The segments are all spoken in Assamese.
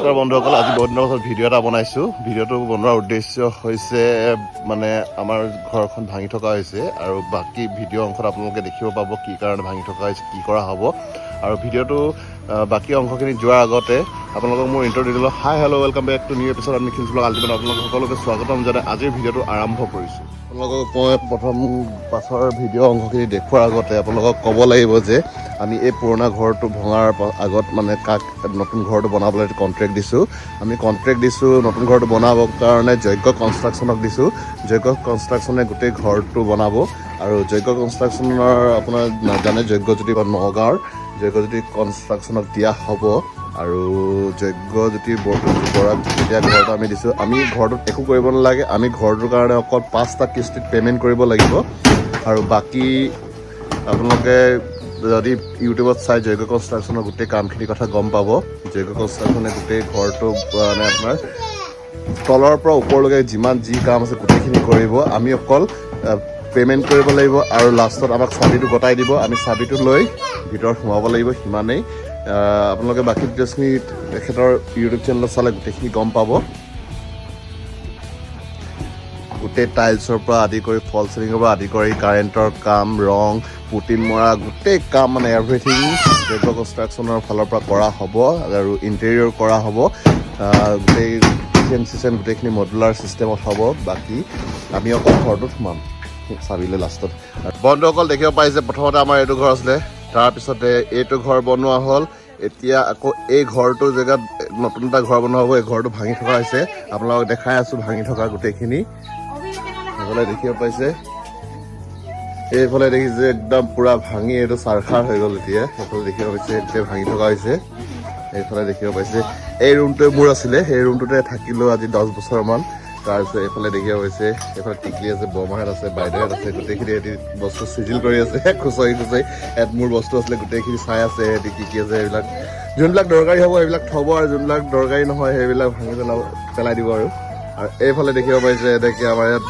নমস্কাৰ বন্ধুসকল, আজি বহুত দিনৰ পাছত ভিডিঅ' এটা বনাইছোঁ। ভিডিঅ'টো বনোৱাৰ উদ্দেশ্য হৈছে মানে আমাৰ ঘৰখন ভাঙি থকা হৈছে আৰু বাকী ভিডিঅ' অংশত আপোনালোকে দেখিব পাব কি কাৰণে ভাঙি থকা হৈছে, কি কৰা হ'ব। আৰু ভিডিঅ'টো বাকী অংশখিনি যোৱাৰ আগতে আপোনালোকক মোৰ ইণ্ট্ৰ' দি দিলোঁ। Hi hello' welcome back to new episode আমি নিখিল ব্লগ আল্টিমেট। আপোনালোক সকলোকে স্বাগতম জনাই আজিৰ ভিডিঅ'টো আৰম্ভ কৰিছোঁ। আপোনালোকক মই প্ৰথম পাছৰ ভিডিঅ' অংশখিনি দেখুওৱাৰ আগতে আপোনালোকক ক'ব লাগিব যে আমি এই পুৰণা ঘৰটো ভঙাৰ আগত মানে কাক নতুন ঘৰটো বনাবলৈ কণ্ট্ৰেক্ট দিছোঁ। আমি কণ্ট্ৰেক্ট দিছোঁ নতুন ঘৰটো বনাবৰ কাৰণে যজ্ঞ কনষ্ট্ৰাকশ্যনক দিছোঁ। যজ্ঞ কনষ্ট্ৰাকশ্যনে গোটেই ঘৰটো বনাব আৰু যজ্ঞ কনষ্ট্ৰাকশ্যনৰ আপোনাৰ নাজানে যজ্ঞজ্যোতি বা নগাঁৱৰ যজ্ঞজ্যোতি কনষ্ট্ৰাকশ্যনক দিয়া হ'ব। আৰু যজ্ঞজ্যোতি বৰাক এতিয়া ঘৰটো আমি দিছোঁ। আমি ঘৰটোত একো কৰিব নালাগে, আমি ঘৰটোৰ কাৰণে অকল 5টা কিস্তিত পে'মেণ্ট কৰিব লাগিব। আৰু বাকী আপোনালোকে যদি ইউটিউবত চাই যজ্ঞ কনষ্ট্ৰাকশ্যনৰ গোটেই কামখিনিৰ কথা গম পাব। যজ্ঞ কনষ্ট্ৰাকশ্যনে গোটেই ঘৰটো মানে আপোনাৰ তলৰ পৰা ওপৰলৈকে যিমান যি কাম আছে গোটেইখিনি কৰিব। আমি অকল পে'মেণ্ট কৰিব লাগিব আৰু লাষ্টত আমাক চাবিটো গতাই দিব। আমি চাবিটো লৈ ভিতৰত সোমাব লাগিব, সিমানেই। আপোনালোকে বাকী ডিটেইলছখিনি তেখেতৰ ইউটিউব চেনেলত চালে গোটেইখিনি গম পাব। গোটেই টাইলছৰ পৰা আদি কৰি ফল চিলিঙৰ পৰা আদি কৰি কাৰেণ্টৰ কাম, ৰং, পুটিন মৰা গোটেই কাম মানে এভৰিথিং যজ্ঞ কনষ্ট্ৰাকশ্যনৰ ফালৰ পৰা কৰা হ'ব আৰু ইণ্টেৰিয়ৰ কৰা হ'ব। গোটেই কিচেন চিচেন গোটেইখিনি মডুলাৰ ছিষ্টেমত হ'ব। বাকী আমি অকল ঘৰটোত সোমাম চাবিলে লাষ্টত। বন্ধুসকল দেখিব পাইছে প্ৰথমতে আমাৰ এইটো ঘৰ আছিলে, তাৰপিছতে এইটো ঘৰ বনোৱা হ'ল। এতিয়া আকৌ এই ঘৰটোৰ জেগাত নতুন এটা ঘৰ বনোৱা হ'ব। এই ঘৰটো ভাঙি থকা হৈছে, আপোনালোকক দেখাই আছোঁ ভাঙি থকা গোটেইখিনি। এইফালে দেখিব পাইছে, এইফালে দেখিছে একদম পুৰা ভাঙি এইটো চাৰখাৰ হৈ গ'ল। এতিয়া সেইফালে দেখিব পাইছে এতিয়া ভাঙি থকা হৈছে। এইফালে দেখিব পাইছে এই ৰুমটোৱে মোৰ আছিলে, সেই ৰুমটোতে থাকিলোঁ আজি 10 বছৰমান। তাৰপিছত এইফালে দেখিব পাইছে এইফালে টিকলি আছে, বৰমাহঁত আছে, বাইদেউহঁত আছে, গোটেইখিনি এটি বস্তু চিজিল কৰি আছে খুচৰি ইয়াত মোৰ বস্তু আছিলে গোটেইখিনি চাই আছে সিহঁতি কি আছে। এইবিলাক যোনবিলাক দৰকাৰী হ'ব সেইবিলাক থ'ব আৰু যোনবিলাক দৰকাৰী নহয় সেইবিলাক ভাঙি পেলাই দিব। আৰু এইফালে দেখিব পাইছে এনেকৈ আমাৰ ইয়াত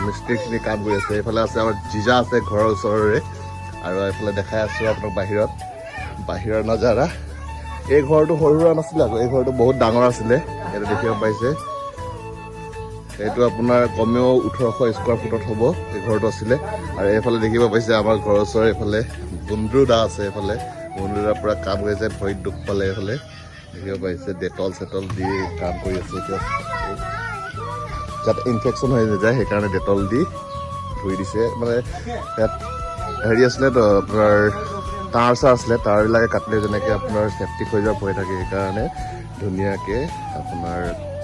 মিস্ত্ৰীখিনি কাম কৰি আছে। এইফালে আছে আমাৰ জিজা আছে ঘৰৰ ওচৰৰে। আৰু এইফালে দেখাই আছোঁ আপোনাক বাহিৰৰ নাজাৰা। এই ঘৰটো সৰু সুৰা নাছিলে, আকৌ এই ঘৰটো বহুত ডাঙৰ আছিলে। এইটো দেখিব পাইছে, এইটো আপোনাৰ কমেও 1800 স্কুৱাৰ ফুটত হ'ব এই ঘৰটো আছিলে। আৰু এইফালে দেখিব পাইছে আমাৰ ঘৰৰ ওচৰৰ এইফালে বন্ধু দা আছে। এইফালে বন্ধু দা পূৰা কাম কৰিছে, ভৰিত দুখ পালে। এইফালে দেখিব পাইছে ডেটল চেটল দি কাম কৰি আছে। এতিয়া যাতে ইনফেকশ্যন হৈ নাযায় সেইকাৰণে ডেটল দি ধুই দিছে। মানে ইয়াত হেৰি আছিলে তো আপোনাৰ তাঁৰ চাৰ আছিলে, তাঁৰবিলাকে কাটিলে যেনেকৈ আপোনাৰ চেফটিক হৈ যোৱাৰ ভয় থাকে, সেইকাৰণে ধুনীয়াকৈ আপোনাৰ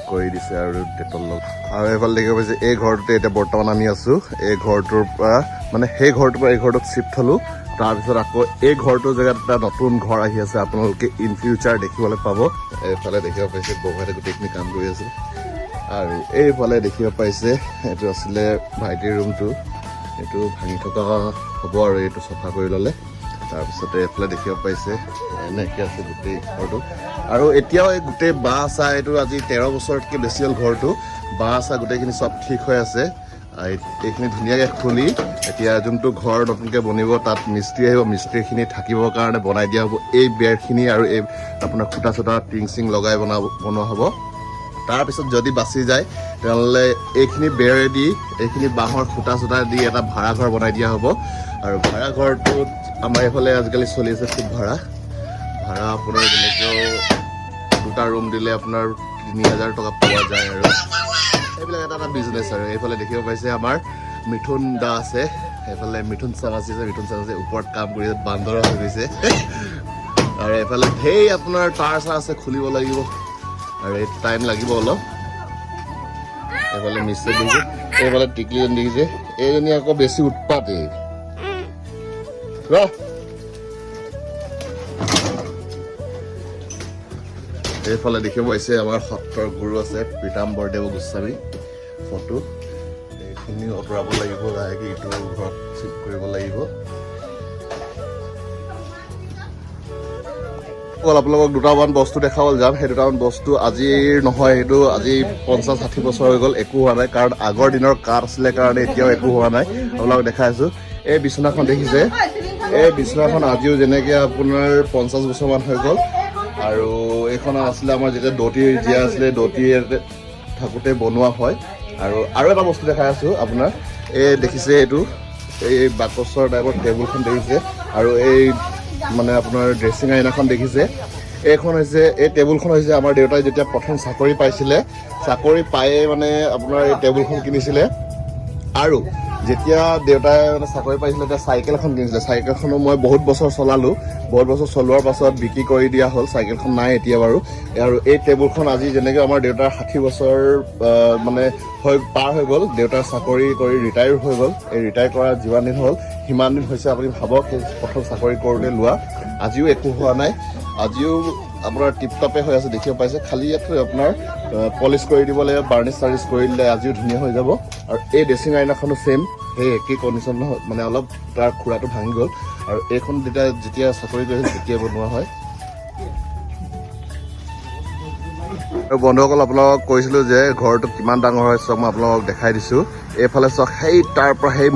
কৰি দিছে আৰু ডেটল লগ। আৰু এইফালে দেখিব পাইছে এই ঘৰটোতে এতিয়া বৰ্তমান আমি আছোঁ। এই ঘৰটোৰ পৰা মানে সেই ঘৰটোৰ পৰা এই ঘৰটোত শ্বিফ্ট হ'লোঁ। তাৰপিছত আকৌ এই ঘৰটোৰ জেগাত এটা নতুন ঘৰ আহি আছে, আপোনালোকে ইন ফিউচাৰ দেখিবলৈ পাব। এইফালে দেখিব পাইছে বৌহঁতে গোটেইখিনি কাম কৰি আছে। আৰু এইফালে দেখিব পাইছে এইটো আছিলে ভাইটিৰ ৰুমটো, এইটো ভাঙি থকা হ'ব আৰু এইটো চফা কৰি ল'লে। তাৰপিছতে এইফালে দেখিব পাইছে এনেকৈ আছে গোটেই ঘৰটো। আৰু এতিয়াও এই গোটেই বাঁহ চাহ এইটো আজি 13 বছৰতকৈ বেছি হ'ল ঘৰটো। বাঁহ চাহ গোটেইখিনি চব ঠিক হৈ আছে। এইখিনি ধুনীয়াকৈ খুলি এতিয়া যোনটো ঘৰ নতুনকৈ বনিব তাত মিস্ত্ৰী আহিব, মিস্ত্ৰীখিনি থাকিবৰ কাৰণে বনাই দিয়া হ'ব। এই বেৰখিনি আৰু এই আপোনাৰ খুটা চুটা টিং চিং লগাই বনোৱা হ'ব। তাৰপিছত যদি বাচি যায় তেনেহ'লে এইখিনি বেৰেদি এইখিনি বাঁহৰ খুটা চুটা দি এটা ভাড়াঘৰ বনাই দিয়া হ'ব। আৰু ভাড়াঘৰটোত আমাৰ এইফালে আজিকালি চলি আছে খুব ভাড়া আপোনাৰ যেনেকৈ 2টা ৰুম দিলে আপোনাৰ 3000 টকা পোৱা যায়। আৰু এইবিলাক এটা বিজনেছ। আৰু এইফালে দেখিব পাইছে আমাৰ মিথুন দা আছে, এইফালে মিথুন চামাচি আছে। মিথুন চামাচি ওপৰত কাম কৰি আছে, বান্দৰ হৈ গৈছে। আৰু এইফালে ঢেৰ আপোনাৰ তাঁৰ চাৰ আছে, খুলিব লাগিব আৰু এই টাইম লাগিব অলপ। এইফালে মিস্ত্ৰী দেখিছে, এইফালে টিকলিজন দেখিছে, এইজনী আকৌ বেছি উৎপাত। এইফালে দেখিব পাইছে আমাৰ সত্ৰৰ গুৰু আছে পীতাম্বৰদেৱ গোস্বামী ফটো। এইখিনি আঁতৰাব লাগিব, লাহেকৈ ইটো ঘৰত চিফ্ট কৰিব লাগিব। আপোনালোকক 2টামান বস্তু দেখাবলৈ যাম। সেই 2টামান বস্তু আজিৰ নহয়, সেইটো আজি 50-60 বছৰ হৈ গ'ল, একো হোৱা নাই। কাৰণ আগৰ দিনৰ কাঠ আছিলে কাৰণে এতিয়াও একো হোৱা নাই। আপোনালোকক দেখাই আছোঁ এই বিচনাখন দেখিছে, এই বিচনাখন আজিও যেনেকৈ আপোনাৰ 50 বছৰমান হৈ গ'ল আৰু এইখন আছিলে আমাৰ যেতিয়া দতিৰ জীয়া আছিলে দতিৰ থাকোঁতে বনোৱা হয় আৰু এটা বস্তু দেখাই আছোঁ আপোনাৰ এই দেখিছে এইটো এই বাকচৰ টাইপৰ টেবুলখন দেখিছে আৰু এই মানে আপোনাৰ ড্ৰেছিং আইনাখন দেখিছে এইখন হৈছে এই টেবুলখন হৈছে আমাৰ দেউতাই যেতিয়া প্ৰথম চাকৰি পাইছিলে চাকৰি পায়ে মানে আপোনাৰ এই টেবুলখন কিনিছিলে আৰু যেতিয়া দেউতাই মানে চাকৰি পাইছিলে তেতিয়া চাইকেল এখন কিনিছিলে চাইকেলখনো মই বহুত বছৰ চলালোঁ বহুত বছৰ চলোৱাৰ পাছত বিক্ৰী কৰি দিয়া হ'ল চাইকেলখন নাই এতিয়া বাৰু আৰু এই টেবুলখন আজি যেনেকৈ আমাৰ দেউতাৰ 60 বছৰ মানে পাৰ হৈ গ'ল দেউতাৰ চাকৰি কৰি ৰিটায়াৰ হৈ গ'ল এই ৰিটায়াৰ কৰা যিমান দিন হ'ল সিমান দিন হৈছে আপুনি ভাবক সেই প্ৰথম চাকৰি কৰোঁতে লোৱা আজিও একো হোৱা নাই আজিও আপোনাৰ টিপটপে হৈ আছে দেখিব পাইছে খালি ইয়াত আপোনাৰ পলিচ কৰি দিব লাগে বাৰ্নিছ চাৰ্নিছ কৰি দিলে আজিও ধুনীয়া হৈ যাব আৰু এই ড্ৰেছিং আইনাখনো ছেইম সেই একেই কণ্ডিশ্যন মানে অলপ তাৰ খুৰাটো ভাঙি গ'ল আৰু এইখন যেতিয়া চাকৰি কৰিছিল তেতিয়া বনোৱা হয় আৰু বন্ধুসকল আপোনালোকক কৈছিলোঁ যে ঘৰটো কিমান ডাঙৰ হয় চাওক মই আপোনালোকক দেখাই দিছোঁ এইফালে চাওক সেই তাৰ পৰা সেই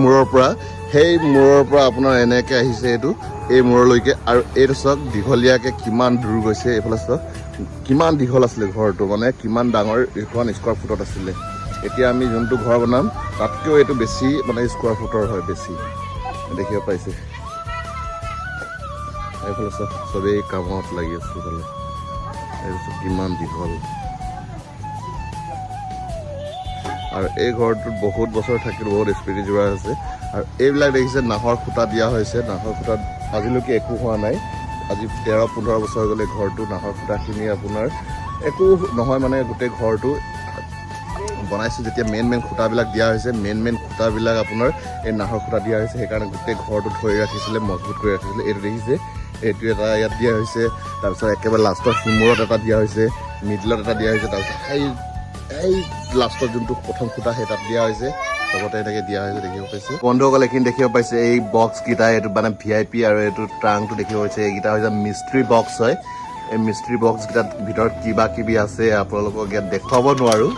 মূৰৰ পৰা আপোনাৰ এনেকৈ আহিছে এইটো এই মূৰলৈকে আৰু এইটো চাওক দীঘলীয়াকৈ কিমান দূৰ গৈছে এইফালে চাওক কিমান দীঘল আছিলে ঘৰটো মানে কিমান ডাঙৰ এইখন স্কোৱাৰ ফুটত আছিলে এতিয়া আমি যোনটো ঘৰ বনাম তাতকৈও এইটো বেছি মানে স্কোৱাৰ ফুটৰ হয় বেছি দেখিব পাইছে এইফালে চাওক চবেই কামত লাগি আছে এইফালে এইটো কিমান দীঘল আৰু এই ঘৰটোত বহুত বছৰ থাকিল বহুত স্মৃতি জোৰা আছে আৰু এইবিলাক দেখিছে নাহৰ খুঁটা দিয়া হৈছে নাহৰ খুঁটাত আজিলৈকে একো হোৱা নাই আজি 13-15 বছৰ হৈ গ'লে ঘৰটো নাহৰ খুঁটাখিনি আপোনাৰ একো নহয় মানে গোটেই ঘৰটো বনাইছোঁ যেতিয়া মেইন খুঁটাবিলাক দিয়া হৈছে মেইন খুঁটাবিলাক আপোনাৰ এই নাহৰ খুঁটা দিয়া হৈছে সেইকাৰণে গোটেই ঘৰটো ধৰি ৰাখিছিলে মজবুত কৰি ৰাখিছিলে এইটো দেখিছে এইটো এটা ইয়াত দিয়া হৈছে তাৰপিছত একেবাৰে লাষ্টৰ সিমূৰত এটা দিয়া হৈছে মিডলত এটা দিয়া হৈছে তাৰপিছত এই লাষ্টত যোনটো প্ৰথম খুঁটা সেই তাত দিয়া হৈছে লগতে এনেকৈ দিয়া হৈছে দেখিব পাইছে বন্ধুসকল এইখিনি দেখিব পাইছে এই বক্সকেইটা এইটো মানে VIP আৰু এইটো ট্ৰাংকটো দেখিব পাইছে এইকেইটা হৈছে মিস্ত্ৰী বক্স হয় এই মিস্ত্ৰী বক্সকেইটাত ভিতৰত কিবা কিবি আছে আপোনালোকক ইয়াত দেখুৱাব নোৱাৰোঁ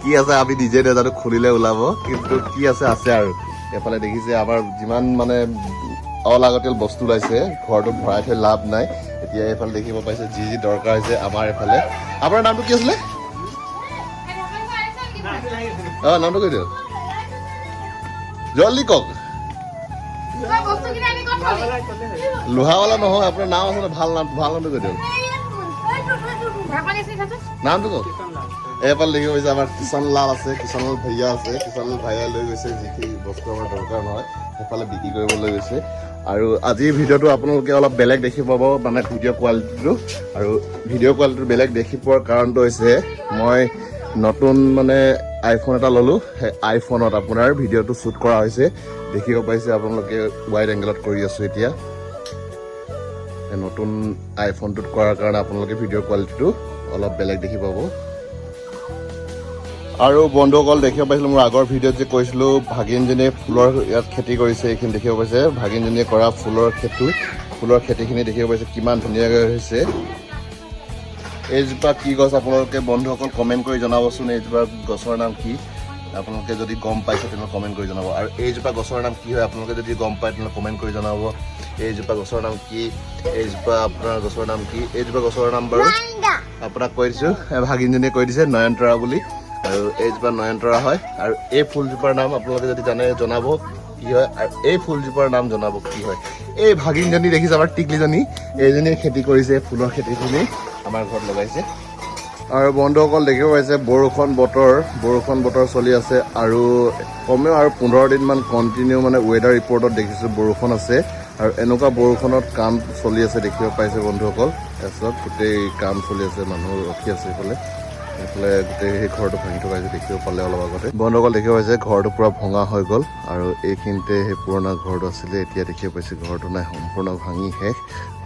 কি আছে আমি নিজে নাজানো খুলিলে ওলাব কিন্তু কি আছে আৰু এইফালে দেখিছে আমাৰ যিমান মানে অলাগতিয়াল বস্তু ওলাইছে ঘৰটোত ভৰাই থৈ লাভ নাই এতিয়া এইফালে দেখিব পাইছে যি দৰকাৰ হৈছে আমাৰ এইফালে আপোনাৰ নামটো কি আছিলে নামটো কৈ দিয়ক জল্দি কওক লোহাৱালা নহয় আপোনাৰ নাম আছে ভাল নামটো কৈ দিয়ক নামটো কওক এইফালে দেখিব পাইছে আমাৰ কিষণলাল আছে কিষণলাল ভাইয়া আছে কিষণলাল ভাইয়া লৈ গৈছে যিখিনি বস্তু আমাৰ দৰকাৰ নহয় সেইফালে বিক্ৰী কৰিবলৈ গৈছে আৰু আজিৰ ভিডিঅ'টো আপোনালোকে অলপ বেলেগ দেখি পাব মানে ভিডিঅ' কোৱালিটিটো আৰু ভিডিঅ' কোৱালিটিটো বেলেগ দেখি পোৱাৰ কাৰণটো হৈছে মই নতুন মানে আইফোন এটা ল'লোঁ সেই আইফোনত আপোনাৰ ভিডিঅ'টো শ্বুট কৰা হৈছে দেখিব পাইছে আপোনালোকে ৱাইড এংগেলত কৰি আছোঁ এতিয়া নতুন আইফোনটোত কৰাৰ কাৰণে আপোনালোকে ভিডিঅ' কোৱালিটিটো অলপ বেলেগ দেখি পাব আৰু বন্ধুসকল দেখিব পাইছিলোঁ মোৰ আগৰ ভিডিঅ'ত যে কৈছিলোঁ ভাগিনজনীয়ে ফুলৰ ইয়াত খেতি কৰিছে এইখিনি দেখিব পাইছে ভাগিনজনীয়ে কৰা ফুলৰ খেতিখিনি দেখিব পাইছে কিমান ধুনীয়াকৈ হৈছে এইজোপা কি গছ আপোনালোকে বন্ধুসকল কমেণ্ট কৰি জনাবচোন এইজোপা গছৰ নাম কি আপোনালোকে যদি গম পাইছে তেনেহ'লে কমেণ্ট কৰি জনাব আৰু এইজোপা গছৰ নাম কি হয় আপোনালোকে যদি গম পায় তেনেহ'লে কমেণ্ট কৰি জনাব এইজোপা গছৰ নাম কি এইজোপা আপোনাৰ গছৰ নাম কি এইজোপা গছৰ নাম বাৰু আপোনাক কৈ দিছোঁ ভাগিনজনীয়ে কৈ দিছে নয়নতৰা বুলি আৰু এইজোপা নয়নতৰা হয় আৰু এই ফুলজোপাৰ নাম আপোনালোকে যদি জানে জনাব কি হয় আৰু এই ফুলজোপাৰ নাম জনাব কি হয় এই ভাগিনজনী দেখিছে আমাৰ টিকলিজনী এইজনীয়ে খেতি কৰিছে ফুলৰ খেতিখিনি আমাৰ ঘৰত লগাইছে আৰু বন্ধুসকল দেখিব পাইছে বৰষুণ বতৰ চলি আছে আৰু কমেও আৰু 15 দিনমান কণ্টিনিউ মানে ৱেডাৰ ৰিপৰ্টত দেখিছোঁ বৰষুণ আছে আৰু এনেকুৱা বৰষুণত কাম চলি আছে দেখিব পাইছে বন্ধুসকল তাৰপিছত গোটেই কাম চলি আছে মানুহ ৰখি আছে এইফালে গোটেই সেই ঘৰটো ভাঙি থকা হৈছে দেখিব পালে অলপ আগতে বন্ধুসকল দেখিব পাইছে ঘৰটো পূৰা ভঙা হৈ গ'ল আৰু এইখিনিতে সেই পুৰণা ঘৰটো আছিলে এতিয়া দেখিব পাইছে ঘৰটো নাই সম্পূৰ্ণ ভাঙি শেষ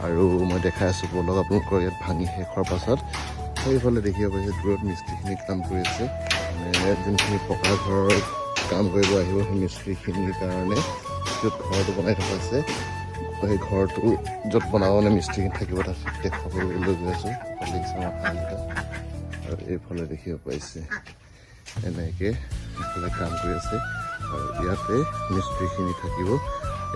আৰু মই দেখাই আছোঁ বন্ধুক আপোনালোকৰ ইয়াত ভাঙি শেষ হোৱাৰ পাছত সেইফালে দেখিব পাইছে দূৰত মিস্ত্ৰীখিনি কাম কৰি আছে মানে যোনখিনি পকা ঘৰৰ কাম কৰিব আহিব সেই মিস্ত্ৰীখিনিৰ কাৰণে য'ত ঘৰটো বনাই থকা আছে সেই ঘৰটো য'ত বনাব মানে মিস্ত্ৰীখিনি থাকিব তাত দেখুৱাবলৈ লৈ গৈ আছোঁ দেখিছে আমাৰ ফালকেইটা আৰু এইফালে দেখিব পাইছে এনেকৈ এইফালে কাম কৰি আছে আৰু ইয়াতে মিস্ত্ৰীখিনি থাকিব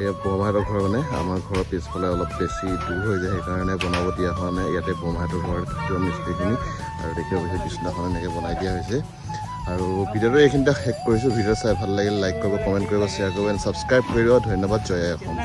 এই বৰমাহঁতৰ ঘৰ মানে আমাৰ ঘৰৰ পিছফালে অলপ বেছি দূৰ হৈ যায়, সেইকাৰণে বনাব দিয়া হোৱা নাই। ইয়াতে বৰমাহঁতৰ ঘৰত ভিতৰৰ মিস্ত্ৰীখিনি আৰু দেখিব গৈছে বিচনাখন এনেকৈ বনাই দিয়া হৈছে। আৰু ভিডিঅ'টো এইখিনিতে শেষ কৰিছোঁ। ভিডিঅ' চাই ভাল লাগিল লাইক কৰিব, কমেণ্ট কৰিব, শ্বেয়াৰ কৰিব, এণ্ড ছাবস্ক্ৰাইব কৰিব। ধন্যবাদ। জয় আই অসম।